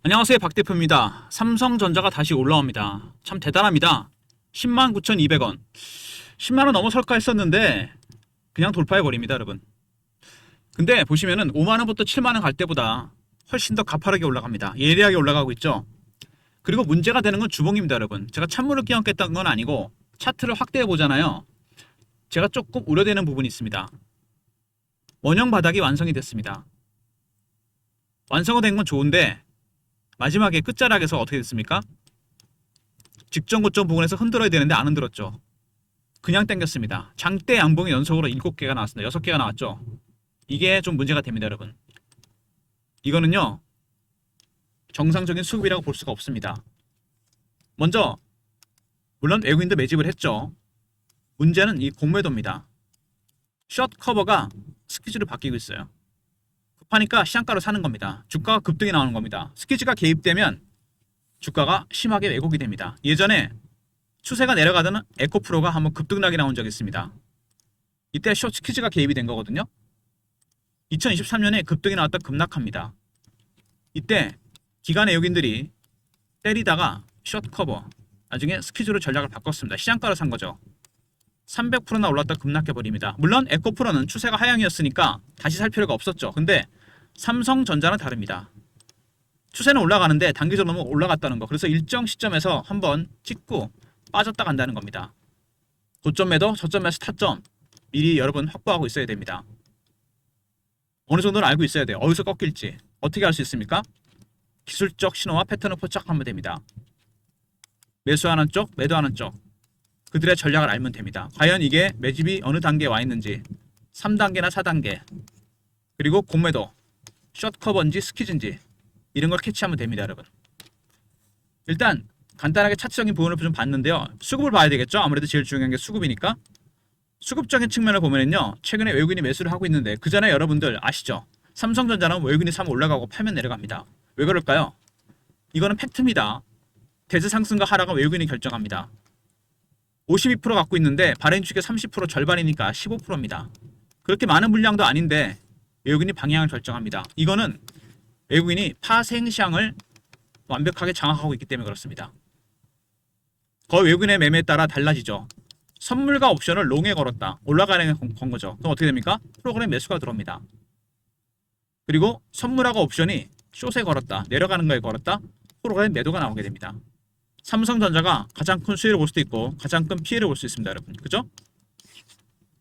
안녕하세요, 박 대표입니다. 삼성전자가 다시 올라옵니다. 참 대단합니다. 109,200원. 10만원 넘어설까 했었는데 그냥 돌파해버립니다, 여러분. 근데 보시면은 5만원부터 7만원 갈 때보다 훨씬 더 가파르게 올라갑니다. 예리하게 올라가고 있죠. 그리고 문제가 되는 건 주봉입니다, 여러분. 제가 찬물을 끼얹겠다는 건 아니고 차트를 확대해 보잖아요. 제가 조금 우려되는 부분이 있습니다. 원형 바닥이 완성이 됐습니다. 완성이 된 건 좋은데 마지막에 끝자락에서 어떻게 됐습니까? 직전 고점 부분에서 흔들어야 되는데 안 흔들었죠. 그냥 당겼습니다. 장대 양봉이 연속으로 7개가 나왔습니다. 6개가 나왔죠. 이게 좀 문제가 됩니다, 여러분. 이거는요, 정상적인 수급이라고 볼 수가 없습니다. 먼저 물론 외국인도 매집을 했죠. 문제는 이 공매도입니다. 숏 커버가 스퀴즈를 바뀌고 있어요. 급하니까 시장가로 사는 겁니다. 주가가 급등이 나오는 겁니다. 스퀴즈가 개입되면 주가가 심하게 왜곡이 됩니다. 예전에 추세가 내려가던 에코프로가 한번 급등락이 나온 적이 있습니다. 이때 숏 스퀴즈가 개입이 된 거거든요. 2023년에 급등이 나왔다 급락합니다. 이때 기관 외국인들이 때리다가 숏 커버, 나중에 스퀴즈로 전략을 바꿨습니다. 시장가로 산 거죠. 300%나 올랐다 급락해버립니다. 물론 에코프로는 추세가 하향이었으니까 다시 살 필요가 없었죠. 근데 삼성전자는 다릅니다. 추세는 올라가는데 단기적으로 너무 올라갔다는 거. 그래서 일정 시점에서 한번 찍고 빠졌다 간다는 겁니다. 고점 매도, 저점 매수 타점 미리 여러분 확보하고 있어야 됩니다. 어느 정도는 알고 있어야 돼요. 어디서 꺾일지. 어떻게 알 수 있습니까? 기술적 신호와 패턴을 포착하면 됩니다. 매수하는 쪽, 매도하는 쪽. 그들의 전략을 알면 됩니다. 과연 이게 매집이 어느 단계에 와 있는지 3단계나 4단계 그리고 공매도 숏커버인지 스퀴즈인지 이런 걸 캐치하면 됩니다, 여러분. 일단 간단하게 차트적인 부분을 좀 봤는데요. 수급을 봐야 되겠죠. 아무래도 제일 중요한 게 수급이니까. 수급적인 측면을 보면은요, 최근에 외국인이 매수를 하고 있는데 그 전에 여러분들 아시죠? 삼성전자는 외국인이 사면 올라가고 팔면 내려갑니다. 왜 그럴까요? 이거는 팩트입니다. 대세 상승과 하락은 외국인이 결정합니다. 52% 갖고 있는데 발행 주식의 30% 절반이니까 15%입니다. 그렇게 많은 물량도 아닌데 외국인이 방향을 결정합니다. 이거는 외국인이 파생 시장을 완벽하게 장악하고 있기 때문에 그렇습니다. 거의 외국인의 매매에 따라 달라지죠. 선물과 옵션을 롱에 걸었다. 올라가는 건 거죠. 그럼 어떻게 됩니까? 프로그램 매수가 들어옵니다. 그리고 선물하고 옵션이 숏에 걸었다. 내려가는 거에 걸었다. 프로그램 매도가 나오게 됩니다. 삼성전자가 가장 큰 수혜를 볼 수도 있고 가장 큰 피해를 볼 수 있습니다, 여러분. 그죠?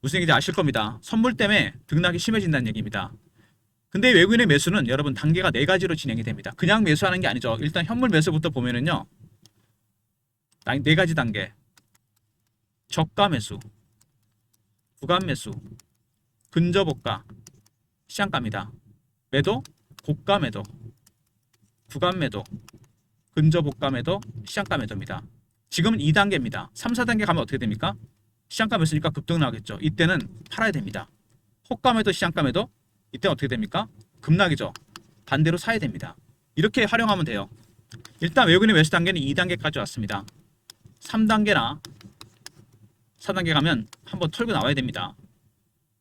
무슨 얘기인지 아실 겁니다. 선물 때문에 등락이 심해진다는 얘기입니다. 근데 외국인의 매수는 여러분 단계가 4가지로 진행이 됩니다. 그냥 매수하는 게 아니죠. 일단 현물 매수부터 보면은요, 4가지 단계. 저가 매수, 구간 매수, 근저고가, 시장가입니다. 매도, 고가 매도, 구간 매도, 근저고가 매도, 시장가 매도입니다. 지금은 2단계입니다. 3, 4단계 가면 어떻게 됩니까? 시장가 매수니까 급등 나겠죠. 이때는 팔아야 됩니다. 호가 매도, 시장가 매도, 이때 어떻게 됩니까? 급락이죠. 반대로 사야 됩니다. 이렇게 활용하면 돼요. 일단 외국인의 매수 단계는 2단계까지 왔습니다. 3단계나 4단계 가면 한번 털고 나와야 됩니다.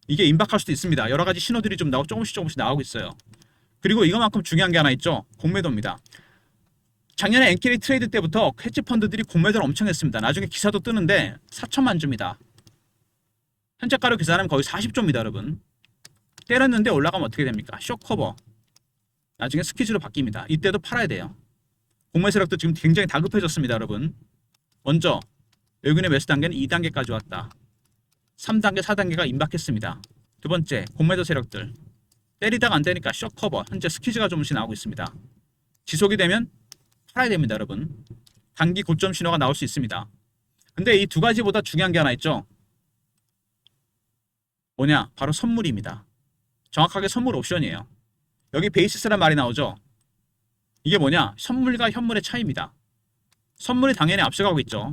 이게 임박할 수도 있습니다. 여러 가지 신호들이 좀 나오고 조금씩 나오고 있어요. 그리고 이거만큼 중요한 게 하나 있죠. 공매도입니다. 작년에 엔캐리 트레이드 때부터 헤지 펀드들이 공매도를 엄청 했습니다. 나중에 기사도 뜨는데 4천만 주입니다. 현재가로 계산하면 거의 40조입니다, 여러분. 때렸는데 올라가면 어떻게 됩니까? 숏커버. 나중에 스퀴즈로 바뀝니다. 이때도 팔아야 돼요. 공매 세력도 지금 굉장히 다급해졌습니다, 여러분. 먼저 외국인의 매수 단계는 2단계까지 왔다. 3단계, 4단계가 임박했습니다. 두 번째, 공매도 세력들. 때리다가 안 되니까 숏커버. 현재 스퀴즈가 조금씩 나오고 있습니다. 지속이 되면 팔아야 됩니다, 여러분. 단기 고점 신호가 나올 수 있습니다. 근데 이 2가지보다 중요한 게 하나 있죠. 뭐냐? 바로 선물입니다. 정확하게 선물 옵션이에요. 여기 베이시스란 말이 나오죠. 이게 뭐냐? 선물과 현물의 차이입니다. 선물이 당연히 앞서가고 있죠.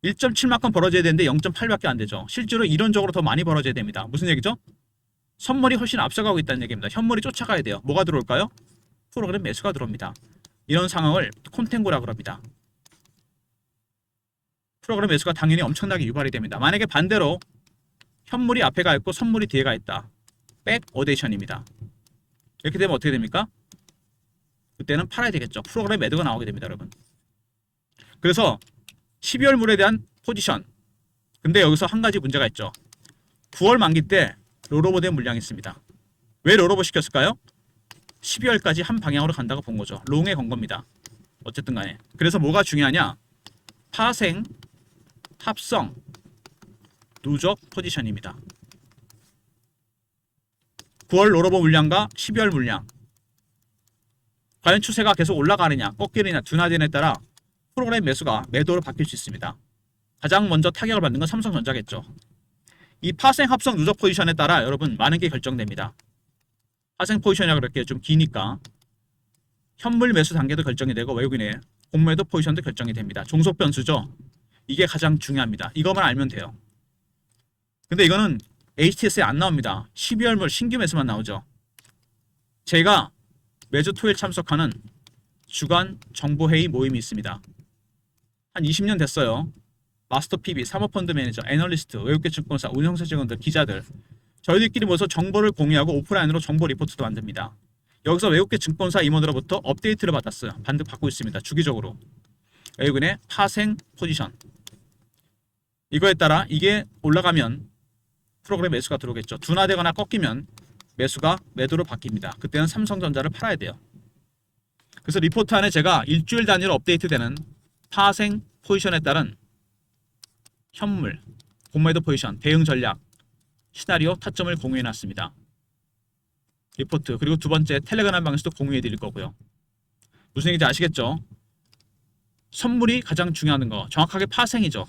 1.7만큼 벌어져야 되는데 0.8밖에 안 되죠. 실제로 이론적으로 더 많이 벌어져야 됩니다. 무슨 얘기죠? 선물이 훨씬 앞서가고 있다는 얘기입니다. 현물이 쫓아가야 돼요. 뭐가 들어올까요? 프로그램 매수가 들어옵니다. 이런 상황을 콘탱고라 그럽니다. 프로그램 매수가 당연히 엄청나게 유발이 됩니다. 만약에 반대로 현물이 앞에 가 있고 선물이 뒤에 가 있다. 백 오데이션입니다. 이렇게 되면 어떻게 됩니까? 그때는 팔아야 되겠죠. 프로그램 매도가 나오게 됩니다, 여러분. 그래서 12월 물에 대한 포지션. 근데 여기서 한 가지 문제가 있죠. 9월 만기 때 롤오버된 물량이 있습니다. 왜 롤오버 시켰을까요? 12월까지 한 방향으로 간다고 본 거죠. 롱에 건 겁니다. 어쨌든 간에. 그래서 뭐가 중요하냐? 파생, 합성, 누적 포지션입니다. 9월 롤오버 물량과 12월 물량. 과연 추세가 계속 올라가느냐, 꺾이느냐, 둔화되느냐에 따라 프로그램 매수가 매도로 바뀔 수 있습니다. 가장 먼저 타격을 받는 건 삼성전자겠죠. 이 파생, 합성, 누적 포지션에 따라 여러분 많은 게 결정됩니다. 파생 포지션이라고 그럴게요. 좀 기니까. 현물 매수 단계도 결정이 되고 외국인의 공매도 포지션도 결정이 됩니다. 종속 변수죠. 이게 가장 중요합니다. 이것만 알면 돼요. 근데 이거는 HTS에 안 나옵니다. 12월물 신규 매수만 나오죠. 제가 매주 토요일 참석하는 주간 정보회의 모임이 있습니다. 한 20년 됐어요. 마스터 PB, 사모펀드 매니저, 애널리스트, 외국계 증권사, 운영사 직원들, 기자들 저희들끼리 모여서 정보를 공유하고 오프라인으로 정보 리포트도 만듭니다. 여기서 외국계 증권사 임원으로부터 업데이트를 받았어요. 받고 있습니다. 주기적으로. 외국인의 파생 포지션. 이거에 따라 이게 올라가면 프로그램 매수가 들어오겠죠. 둔화되거나 꺾이면 매수가 매도로 바뀝니다. 그때는 삼성전자를 팔아야 돼요. 그래서 리포트 안에 제가 일주일 단위로 업데이트되는 파생 포지션에 따른 현물, 공매도 포지션, 대응 전략, 시나리오, 타점을 공유해놨습니다. 리포트, 그리고 두 번째 텔레그램 방에서도 공유해드릴 거고요. 무슨 얘기인지 아시겠죠? 선물이 가장 중요한 거, 정확하게 파생이죠.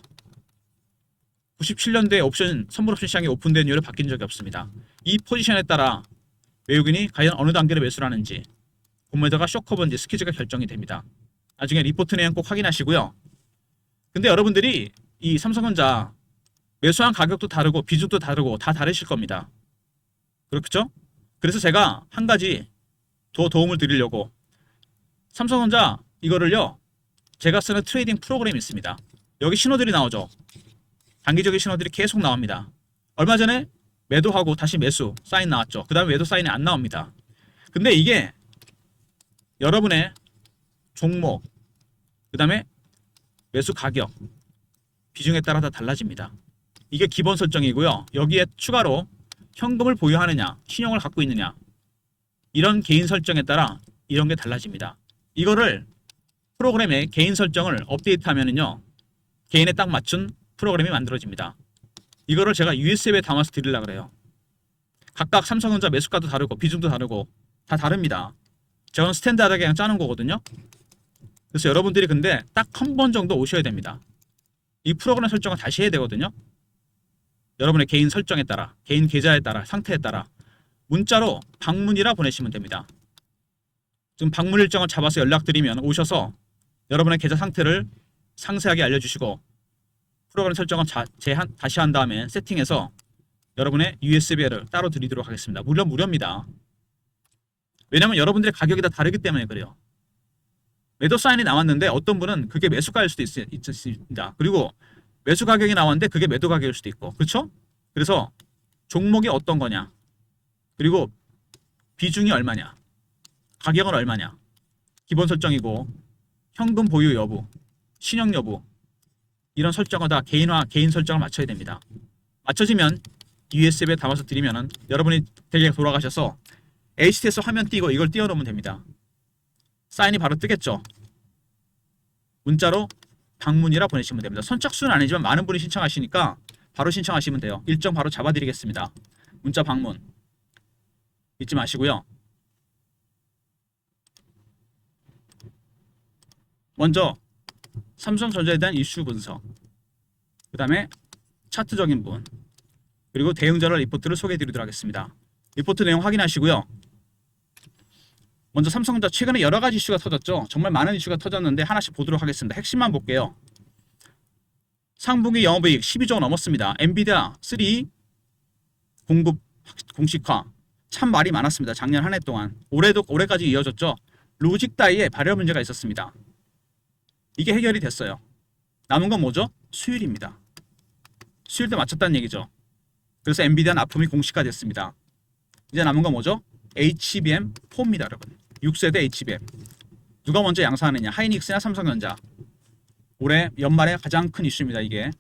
97년도에 옵션, 선물 옵션 시장이 오픈된 이후로 바뀐 적이 없습니다. 이 포지션에 따라 외국인이 과연 어느 단계를 매수를 하는지, 공매도가 쇼커버인지 스퀴즈가 결정이 됩니다. 나중에 리포트 내용 꼭 확인하시고요. 근데 여러분들이 이 삼성전자 매수한 가격도 다르고 비중도 다르고 다 다르실 겁니다. 그렇죠? 그래서 제가 한 가지 더 도움을 드리려고 삼성전자 이거를요, 제가 쓰는 트레이딩 프로그램이 있습니다. 여기 신호들이 나오죠. 단기적인 신호들이 계속 나옵니다. 얼마 전에 매도하고 다시 매수 사인 나왔죠. 그 다음에 매도 사인이 안 나옵니다. 근데 이게 여러분의 종목, 그 다음에 매수 가격, 비중에 따라 다 달라집니다. 이게 기본 설정이고요. 여기에 추가로 현금을 보유하느냐, 신용을 갖고 있느냐, 이런 개인 설정에 따라 이런 게 달라집니다. 이거를 프로그램의 개인 설정을 업데이트하면은요, 개인에 딱 맞춘 프로그램이 만들어집니다. 이거를 제가 USB에 담아서 드리려고 그래요. 각각 삼성전자 매수가도 다르고 비중도 다르고 다 다릅니다. 저는 스탠다드하게 그냥 짜는 거거든요. 그래서 여러분들이 근데 딱 한 번 정도 오셔야 됩니다. 이 프로그램 설정을 다시 해야 되거든요. 여러분의 개인 설정에 따라, 개인 계좌에 따라, 상태에 따라 문자로 방문이라 보내시면 됩니다. 지금 방문 일정을 잡아서 연락드리면 오셔서 여러분의 계좌 상태를 상세하게 알려주시고 프로그램 설정을 다시 한 다음에 세팅해서 여러분의 USB를 따로 드리도록 하겠습니다. 물론 무료입니다. 왜냐면 여러분들의 가격이 다 다르기 때문에 그래요. 매도 사인이 나왔는데 어떤 분은 그게 매수가일 수도 있습니다. 그리고 매수 가격이 나왔는데 그게 매도 가격일 수도 있고, 그렇죠? 그래서 종목이 어떤 거냐, 그리고 비중이 얼마냐, 가격은 얼마냐, 기본 설정이고 현금 보유 여부, 신용 여부, 이런 설정을 다 개인 설정을 맞춰야 됩니다. 맞춰지면 USB에 담아서 드리면은 여러분이 댁에 돌아가셔서 HTS 화면 띄고 이걸 띄워놓으면 됩니다. 사인이 바로 뜨겠죠. 문자로 방문이라 보내시면 됩니다. 선착순은 아니지만 많은 분이 신청하시니까 바로 신청하시면 돼요. 일정 바로 잡아드리겠습니다. 문자 방문 잊지 마시고요. 먼저 삼성전자에 대한 이슈 분석, 그 다음에 차트적인 부분, 그리고 대응전략 리포트를 소개해드리도록 하겠습니다. 리포트 내용 확인하시고요. 먼저 삼성전자 최근에 여러가지 이슈가 터졌죠. 정말 많은 이슈가 터졌는데 하나씩 보도록 하겠습니다. 핵심만 볼게요. 상분기 영업이익 12조 넘었습니다. 엔비디아 3 공급 공식화, 참 말이 많았습니다. 작년 한 해 동안. 올해까지 이어졌죠. 로직 다이에 발열 문제가 있었습니다. 이게 해결이 됐어요. 남은 건 뭐죠? 수율입니다. 수율도 맞췄다는 얘기죠. 그래서 엔비디아 납품이 공식화됐습니다. 이제 남은 건 뭐죠? HBM4입니다, 여러분. 6세대 HBM. 누가 먼저 양산하느냐? 하이닉스냐 삼성전자. 올해 연말에 가장 큰 이슈입니다, 이게.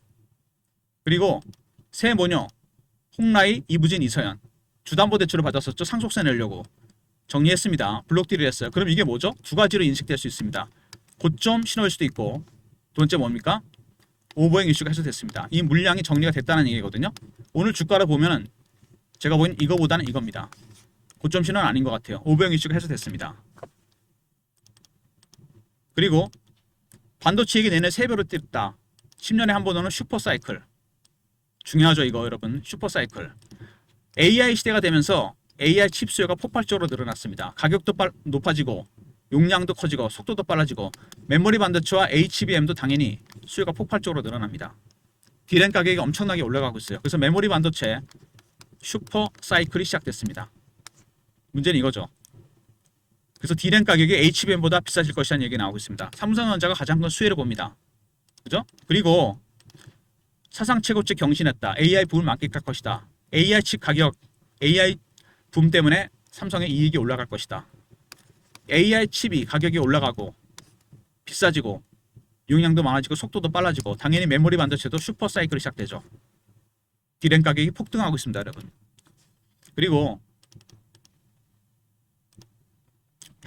그리고 새 모녀 홍라이, 이부진, 이서연 주담보대출을 받았었죠. 상속세 내려고 정리했습니다. 블록딜을 했어요. 그럼 이게 뭐죠? 두 가지로 인식될 수 있습니다. 고점 신호일 수도 있고, 두 번째 뭡니까? 오버행 이슈가 해소됐습니다. 이 물량이 정리가 됐다는 얘기거든요. 오늘 주가를 보면은 제가 보기엔 이거보다는 이겁니다. 고점 신호는 아닌 것 같아요. 오버행 이슈가 해소됐습니다. 그리고 반도체액이 내내 3배로 뛰었다. 10년에 한 번 오는 슈퍼사이클. 중요하죠, 이거 여러분. 슈퍼사이클. AI 시대가 되면서 AI 칩 수요가 폭발적으로 늘어났습니다. 가격도 높아지고 용량도 커지고 속도도 빨라지고 메모리 반도체와 HBM도 당연히 수요가 폭발적으로 늘어납니다. D램 가격이 엄청나게 올라가고 있어요. 그래서 메모리 반도체 슈퍼사이클이 시작됐습니다. 문제는 이거죠. 그래서 D램 가격이 HBM보다 비싸질 것이라는 얘기가 나오고 있습니다. 삼성전자가 가장 큰 수혜를 봅니다. 그죠? 그리고 사상 최고치 경신했다. AI 붐을 만끽할 것이다. AI 칩 가격, AI 붐 때문에 삼성의 이익이 올라갈 것이다. AI 칩이 가격이 올라가고 비싸지고 용량도 많아지고 속도도 빨라지고 당연히 메모리 반도체도 슈퍼 사이클이 시작되죠. D램 가격이 폭등하고 있습니다, 여러분. 그리고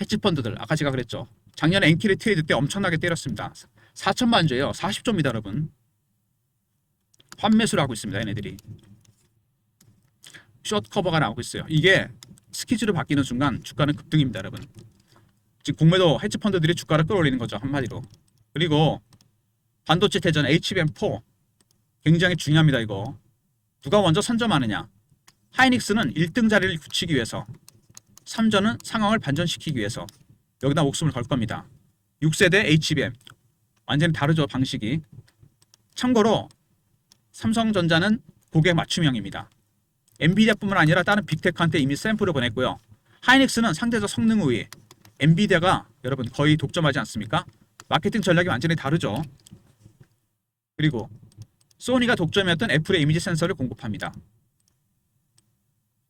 헤지 펀드들 아까 제가 그랬죠. 작년에 엔키리 트레이드 때 엄청나게 때렸습니다. 4천만 주예요. 40조입니다, 여러분. 환매수를 하고 있습니다, 얘네들이. 숏 커버가 나오고 있어요. 이게 스키즈로 바뀌는 순간 주가는 급등입니다, 여러분. 지금 공매도 헤지 펀드들이 주가를 끌어올리는 거죠, 한마디로. 그리고 반도체 대전 HBM4 굉장히 중요합니다, 이거. 누가 먼저 선점하느냐? 하이닉스는 1등 자리를 굳히기 위해서, 삼전은 상황을 반전시키기 위해서 여기다 목숨을 걸 겁니다. 6세대 HBM 완전히 다르죠, 방식이. 참고로 삼성전자는 고객 맞춤형입니다. 엔비디아뿐만 아니라 다른 빅테크한테 이미 샘플을 보냈고요. 하이닉스는 상대적 성능 우위, 엔비디아가 여러분 거의 독점하지 않습니까? 마케팅 전략이 완전히 다르죠. 그리고 소니가 독점이었던 애플의 이미지 센서를 공급합니다.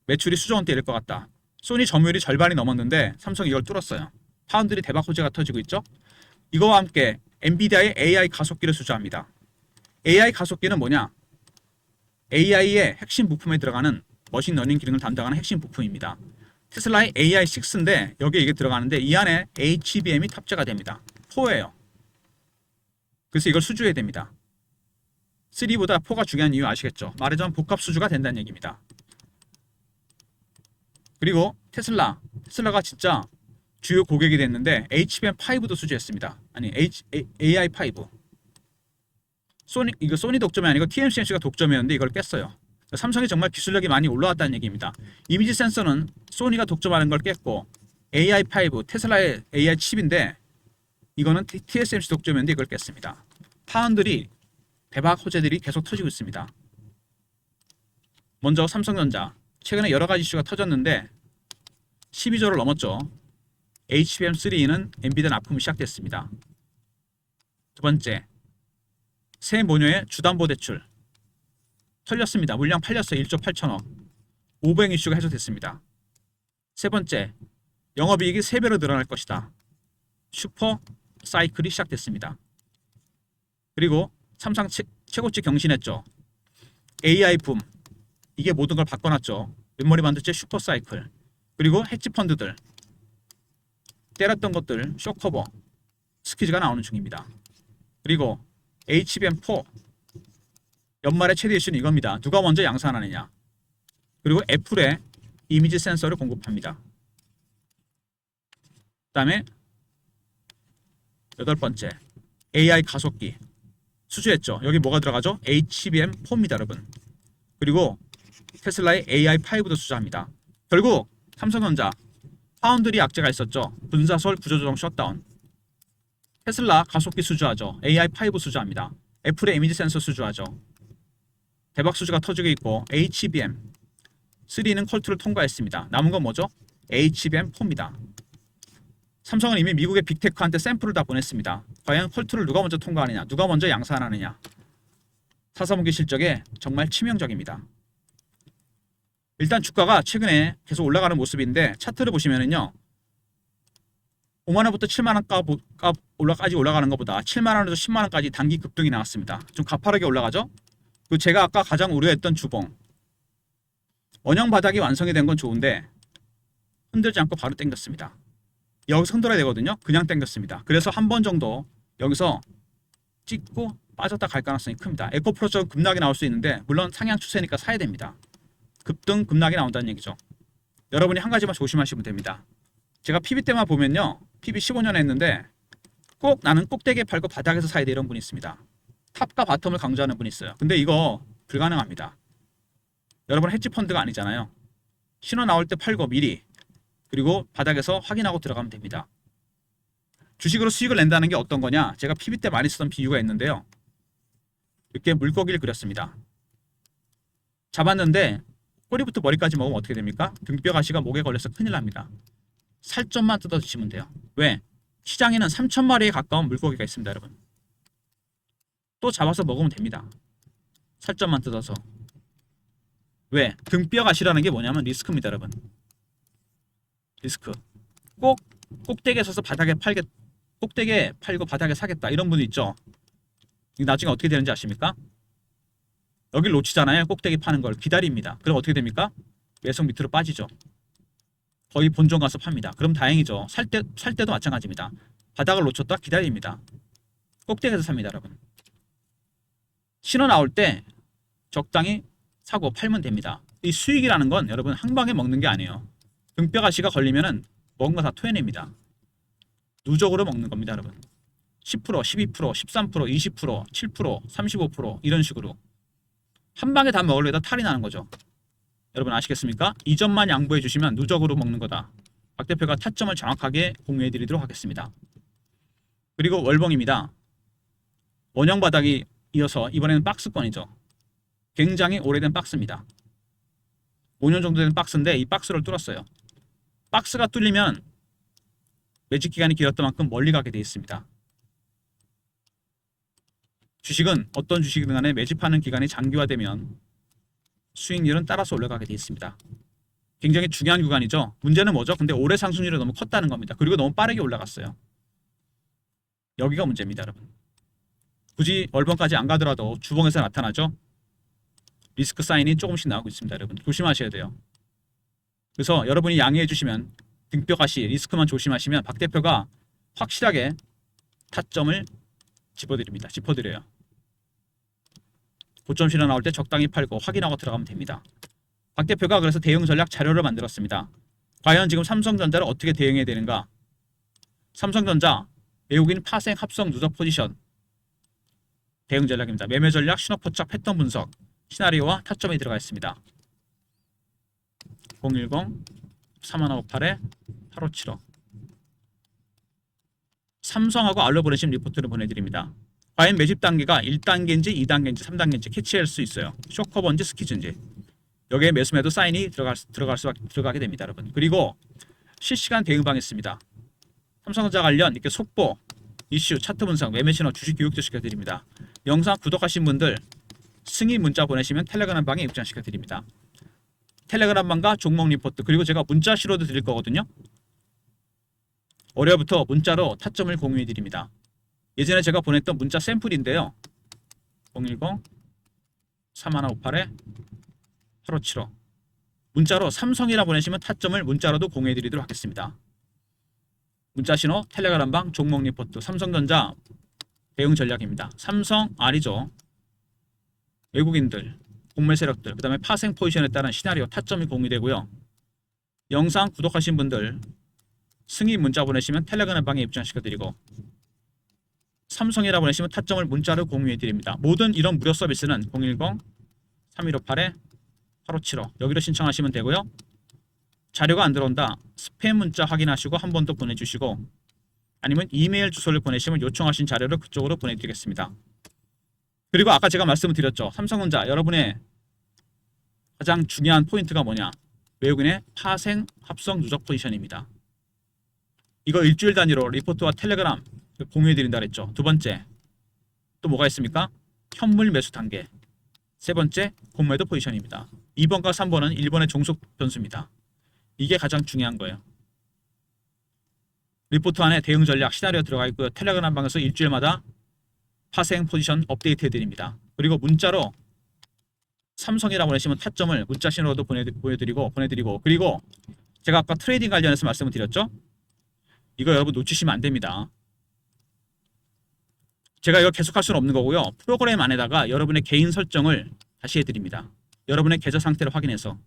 매출이 수조 원대일 것 같다. 소니 점유율이 절반이 넘었는데 삼성이 이걸 뚫었어요. 파운드리 대박 호재가 터지고 있죠. 이거와 함께 엔비디아의 AI 가속기를 수주합니다. AI 가속기는 뭐냐? AI의 핵심 부품에 들어가는 머신러닝 기능을 담당하는 핵심 부품입니다. 테슬라의 AI6인데 여기에 이게 들어가는데 이 안에 HBM이 탑재가 됩니다. 4예요. 그래서 이걸 수주해야 됩니다. 3보다 4가 중요한 이유 아시겠죠? 말하자면 복합 수주가 된다는 얘기입니다. 그리고 테슬라가 진짜 주요 고객이 됐는데 HBM5도 수주했습니다. 아니 AI5. 소니 독점이 아니고 TSMC가 독점이었는데 이걸 깼어요. 삼성이 정말 기술력이 많이 올라왔다는 얘기입니다. 이미지 센서는 소니가 독점하는 걸 깼고 AI5 테슬라의 AI 칩인데 이거는 TSMC 독점이었는데 이걸 깼습니다. 파운드리 대박 호재들이 계속 터지고 있습니다. 먼저 삼성전자 최근에 여러 가지 이슈가 터졌는데 12조를 넘었죠. HBM3는 엔비디아 납품이 시작됐습니다. 두 번째, 새 모녀의 주담보대출 털렸습니다. 물량 팔렸어요. 1조 8천억. 오버행 이슈가 해소됐습니다. 세 번째, 영업이익이 3배로 늘어날 것이다. 슈퍼 사이클이 시작됐습니다. 그리고 삼성 최고치 경신했죠. AI 붐 이게 모든 걸 바꿔놨죠. 메모리 반도체 슈퍼 사이클 그리고 헤지 펀드들 때렸던 것들 쇼커버 스퀴즈가 나오는 중입니다. 그리고 HBM4 연말의 최대 이슈는 이겁니다. 누가 먼저 양산하느냐. 그리고 애플의 이미지 센서를 공급합니다. 그 다음에 8번째 AI 가속기 수주했죠. 여기 뭐가 들어가죠? HBM4입니다, 여러분. 그리고 테슬라의 AI5도 수주합니다. 결국 삼성전자 파운드리 악재가 있었죠. 분사설 구조조정 셧다운. 테슬라 가속기 수주하죠. AI5 수주합니다. 애플의 이미지 센서 수주하죠. 대박 수주가 터지고 있고 HBM 3는 컬투를 통과했습니다. 남은 건 뭐죠? HBM4입니다. 삼성은 이미 미국의 빅테크한테 샘플을 다 보냈습니다. 과연 컬투를 누가 먼저 통과하느냐, 누가 먼저 양산하느냐. 타사무기 실적에 정말 치명적입니다. 일단 주가가 최근에 계속 올라가는 모습인데 차트를 보시면은요, 5만 원부터 7만 원 값 올라까지 올라가는 것보다 7만 원에서 10만 원까지 단기 급등이 나왔습니다. 좀 가파르게 올라가죠? 그리고 제가 아까 가장 우려했던 주봉 원형 바닥이 완성이 된 건 좋은데 흔들지 않고 바로 당겼습니다. 여기서 흔들어야 되거든요. 그냥 당겼습니다. 그래서 한 번 정도 여기서 찍고 빠졌다 갈 가능성이 큽니다. 에코프로처럼 급락이 나올 수 있는데 물론 상향 추세니까 사야 됩니다. 급등 급락이 나온다는 얘기죠. 여러분이 한 가지만 조심하시면 됩니다. 제가 PB 때만 보면요. PB 15년 했는데 꼭 나는 꼭대기에 팔고 바닥에서 사야 돼 이런 분이 있습니다. 탑과 바텀을 강조하는 분이 있어요. 근데 이거 불가능합니다. 여러분 헤지 펀드가 아니잖아요. 신호 나올 때 팔고 미리 그리고 바닥에서 확인하고 들어가면 됩니다. 주식으로 수익을 낸다는 게 어떤 거냐? 제가 PB 때 많이 쓰던 비유가 있는데요. 이렇게 물고기를 그렸습니다. 잡았는데 꼬리부터 머리까지 먹으면 어떻게 됩니까? 등뼈 가시가 목에 걸려서 큰일 납니다. 살점만 뜯어 드시면 돼요. 왜? 시장에는 3,000마리에 가까운 물고기가 있습니다, 여러분. 또 잡아서 먹으면 됩니다. 살점만 뜯어서. 왜? 등뼈 가시라는 게 뭐냐면 리스크입니다, 여러분. 리스크. 꼭 꼭대기에 서서 꼭대기에 팔고 바닥에 사겠다 이런 분이 있죠. 나중에 어떻게 되는지 아십니까? 여길 놓치잖아요. 꼭대기 파는 걸 기다립니다. 그럼 어떻게 됩니까? 매속 밑으로 빠지죠. 거의 본전 가서 팝니다. 그럼 다행이죠. 살 때도 마찬가지입니다. 바닥을 놓쳤다 기다립니다. 꼭대기에서 삽니다, 여러분. 신호 나올 때 적당히 사고 팔면 됩니다. 이 수익이라는 건 여러분 한 방에 먹는 게 아니에요. 등뼈 가시가 걸리면은 먹은 거 다 토해냅니다. 누적으로 먹는 겁니다, 여러분. 10%, 12%, 13%, 20%, 7%, 35% 이런 식으로 한 방에 다 먹으려다 탈이 나는 거죠. 여러분 아시겠습니까? 이 점만 양보해 주시면 누적으로 먹는 거다. 박 대표가 타점을 정확하게 공유해 드리도록 하겠습니다. 그리고 월봉입니다. 원형 바닥이 이어서 이번에는 박스권이죠. 굉장히 오래된 박스입니다. 5년 정도 된 박스인데 이 박스를 뚫었어요. 박스가 뚫리면 매직 기간이 길었던 만큼 멀리 가게 되어 있습니다. 주식은 어떤 주식이든 간에 매집하는 기간이 장기화되면 수익률은 따라서 올라가게 되어 있습니다. 굉장히 중요한 구간이죠. 문제는 뭐죠? 근데 올해 상승률이 너무 컸다는 겁니다. 그리고 너무 빠르게 올라갔어요. 여기가 문제입니다, 여러분. 굳이 월봉까지 안 가더라도 주봉에서 나타나죠. 리스크 사인이 조금씩 나오고 있습니다, 여러분. 조심하셔야 돼요. 그래서 여러분이 양해해 주시면 등뼈 가시 리스크만 조심하시면 박 대표가 확실하게 타점을 짚어드려요. 고점 신호 나올 때 적당히 팔고 확인하고 들어가면 됩니다. 박 대표가 그래서 대응 전략 자료를 만들었습니다. 과연 지금 삼성전자를 어떻게 대응해야 되는가? 삼성전자 외국인 파생 합성 누적 포지션 대응 전략입니다. 매매 전략, 신호 포착, 패턴 분석, 시나리오와 타점이 들어가 있습니다. 010-3158-8575 삼성하고 알로 보내신 리포트를 보내드립니다. 과연 매집 단계가 1단계인지 2단계인지 3단계인지 캐치할 수 있어요. 쇼커버인지 스키즈인지. 여기에 매수매도 사인이 들어가게 됩니다, 여러분. 그리고 실시간 대응방 있습니다. 삼성전자 관련 이렇게 속보, 이슈, 차트 분석, 매매 신호, 주식 교육도 시켜드립니다. 영상 구독하신 분들 승인 문자 보내시면 텔레그램 방에 입장시켜드립니다. 텔레그램 방과 종목 리포트 그리고 제가 문자 실어도 드릴 거거든요. 월요일부터 문자로 타점을 공유해드립니다. 예전에 제가 보냈던 문자 샘플인데요. 010-3158-8575 문자로 삼성이라 보내시면 타점을 문자로도 공유해드리도록 하겠습니다. 문자 신호, 텔레그램 방, 종목 리포트, 삼성전자 대응 전략입니다. 삼성 R이죠. 외국인들, 공매 세력들, 그 다음에 파생 포지션에 따른 시나리오 타점이 공유되고요. 영상 구독하신 분들 승인 문자 보내시면 텔레그램 방에 입장시켜드리고 삼성이라 보내시면 타점을 문자로 공유해드립니다. 모든 이런 무료 서비스는 010-3158-8575 여기로 신청하시면 되고요. 자료가 안 들어온다. 스팸 문자 확인하시고 한 번 더 보내주시고 아니면 이메일 주소를 보내시면 요청하신 자료를 그쪽으로 보내드리겠습니다. 그리고 아까 제가 말씀을 드렸죠. 삼성전자 여러분의 가장 중요한 포인트가 뭐냐? 외국인의 파생 합성 누적 포지션입니다. 이거 일주일 단위로 리포트와 텔레그램 공유해드린다 그랬죠. 두 번째 또 뭐가 있습니까? 현물 매수 단계. 세 번째 공매도 포지션입니다. 2번과 3번은 일본의 종속 변수입니다. 이게 가장 중요한 거예요. 리포트 안에 대응 전략 시나리오 들어가 있고요. 텔레그램 방에서 일주일마다 파생 포지션 업데이트 해드립니다. 그리고 문자로 삼성이라고 보내시면 타점을 문자 신호로도 보내드리고 그리고 제가 아까 트레이딩 관련해서 말씀을 드렸죠. 이거 여러분 놓치시면 안 됩니다. 제가 이거 계속 할 수는 없는 거고요. 프로그램 안에다가 여러분의 개인 설정을 다시 해드립니다. 여러분의 계좌 상태를 확인해서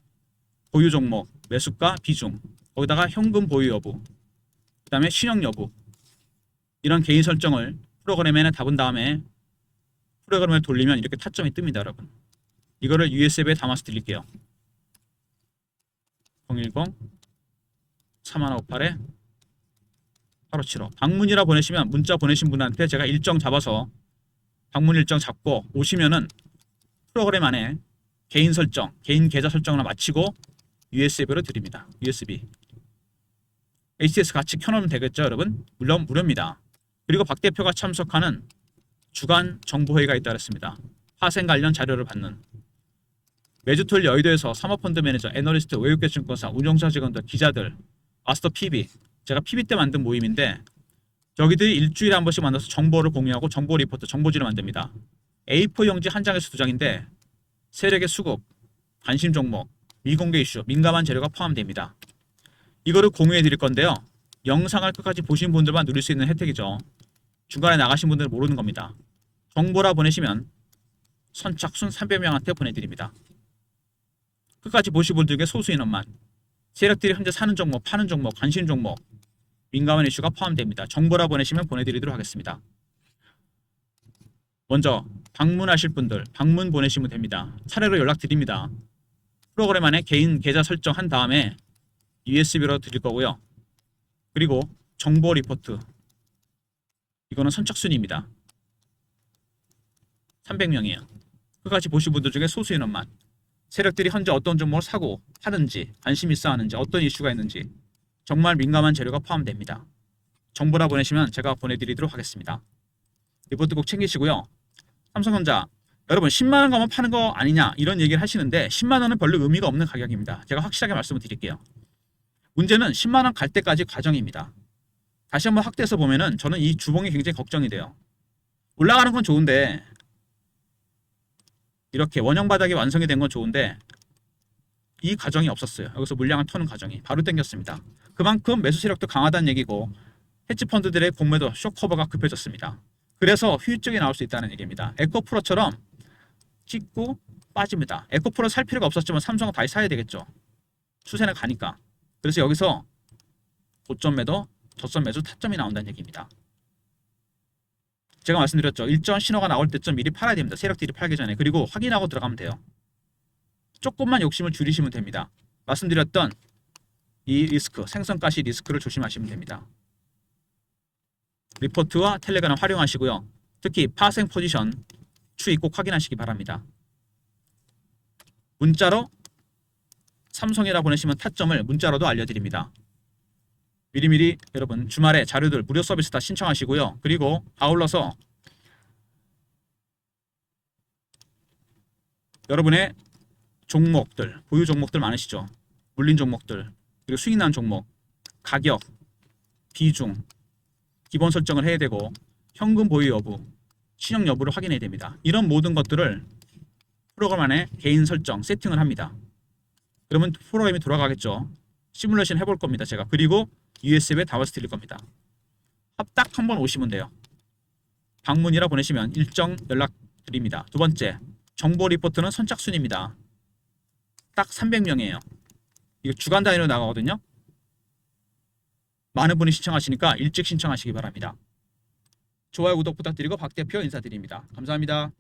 보유 종목, 매수가, 비중, 거기다가 현금 보유 여부, 그 다음에 신용 여부, 이런 개인 설정을 프로그램에 답은 다음에 프로그램을 돌리면 이렇게 타점이 뜹니다. 여러분, 이거를 USB에 담아서 드릴게요. 010-3158에 8575 방문이라 보내시면 문자 보내신 분한테 제가 일정 잡아서 방문 일정 잡고 오시면은 프로그램 안에 개인 설정, 개인 계좌 설정을 마치고 USB로 드립니다. USB HTS 같이 켜놓으면 되겠죠, 여러분? 물론 무료입니다. 그리고 박 대표가 참석하는 주간 정보회의가 있다 그랬습니다. 파생 관련 자료를 받는, 매주 토요일 여의도에서 사모펀드 매니저, 애널리스트, 외국계 증권사, 운용사 직원들, 기자들, 마스터 PB, 제가 PB 때 만든 모임인데 여기들이 일주일에 한 번씩 만나서 정보를 공유하고 정보 리포트, 정보지를 만듭니다. A4 용지 한 장에서 2장인데 세력의 수급, 관심 종목, 미공개 이슈, 민감한 재료가 포함됩니다. 이거를 공유해 드릴 건데요. 영상을 끝까지 보신 분들만 누릴 수 있는 혜택이죠. 중간에 나가신 분들은 모르는 겁니다. 정보라 보내시면 선착순 300명한테 보내드립니다. 끝까지 보신 분들 중에 소수 인원만. 세력들이 현재 사는 종목, 파는 종목, 관심 종목, 민감한 이슈가 포함됩니다. 정보라 보내시면 보내드리도록 하겠습니다. 먼저 방문하실 분들 방문 보내시면 됩니다. 차례로 연락드립니다. 프로그램 안에 개인 계좌 설정한 다음에 USB로 드릴 거고요. 그리고 정보 리포트, 이거는 선착순입니다. 300명이에요. 끝까지 보신 분들 중에 소수 인원만. 세력들이 현재 어떤 종목을 사고 하는지, 관심 있어 하는지, 어떤 이슈가 있는지, 정말 민감한 재료가 포함됩니다. 정보라 보내시면 제가 보내드리도록 하겠습니다. 리포트 꼭 챙기시고요. 삼성전자, 여러분 10만원 가면 파는 거 아니냐 이런 얘기를 하시는데 10만원은 별로 의미가 없는 가격입니다. 제가 확실하게 말씀을 드릴게요. 문제는 10만원 갈 때까지 과정입니다. 다시 한번 확대해서 보면은 저는 이 주봉이 굉장히 걱정이 돼요. 올라가는 건 좋은데, 이렇게 원형 바닥이 완성이 된 건 좋은데 이 과정이 없었어요. 여기서 물량을 터는 과정이 바로 땡겼습니다. 그만큼 매수 세력도 강하다는 얘기고 헤지펀드들의 공매도 쇼커버가 급해졌습니다. 그래서 휴유증이 나올 수 있다는 얘기입니다. 에코프로처럼 찍고 빠집니다. 에코프로 살 필요가 없었지만 삼성은 다시 사야 되겠죠. 추세는 가니까. 그래서 여기서 고점 매도, 저점 매수, 타점이 나온다는 얘기입니다. 제가 말씀드렸죠. 일정 신호가 나올 때쯤 미리 팔아야 됩니다. 세력들이 팔기 전에. 그리고 확인하고 들어가면 돼요. 조금만 욕심을 줄이시면 됩니다. 말씀드렸던 이 리스크, 생선가시 리스크를 조심하시면 됩니다. 리포트와 텔레그램 활용하시고요. 특히 파생 포지션 추이 꼭 확인하시기 바랍니다. 문자로 삼성이라 보내시면 타점을 문자로도 알려드립니다. 미리미리 여러분 주말에 자료들 무료 서비스 다 신청하시고요. 그리고 아울러서 여러분의 종목들, 보유 종목들 많으시죠? 물린 종목들, 그리고 수익 난 종목, 가격, 비중, 기본 설정을 해야 되고 현금 보유 여부, 신용 여부를 확인해야 됩니다. 이런 모든 것들을 프로그램 안에 개인 설정, 세팅을 합니다. 그러면 프로그램이 돌아가겠죠. 시뮬레이션 해볼 겁니다. 제가. 그리고 USB에 담아서 드릴 겁니다. 딱 한 번 오시면 돼요. 방문이라 보내시면 일정 연락 드립니다. 두 번째, 정보 리포트는 선착순입니다. 딱 300명이에요. 이거 주간 단위로 나가거든요. 많은 분이 신청하시니까 일찍 신청하시기 바랍니다. 좋아요, 구독 부탁드리고 박 대표 인사드립니다. 감사합니다.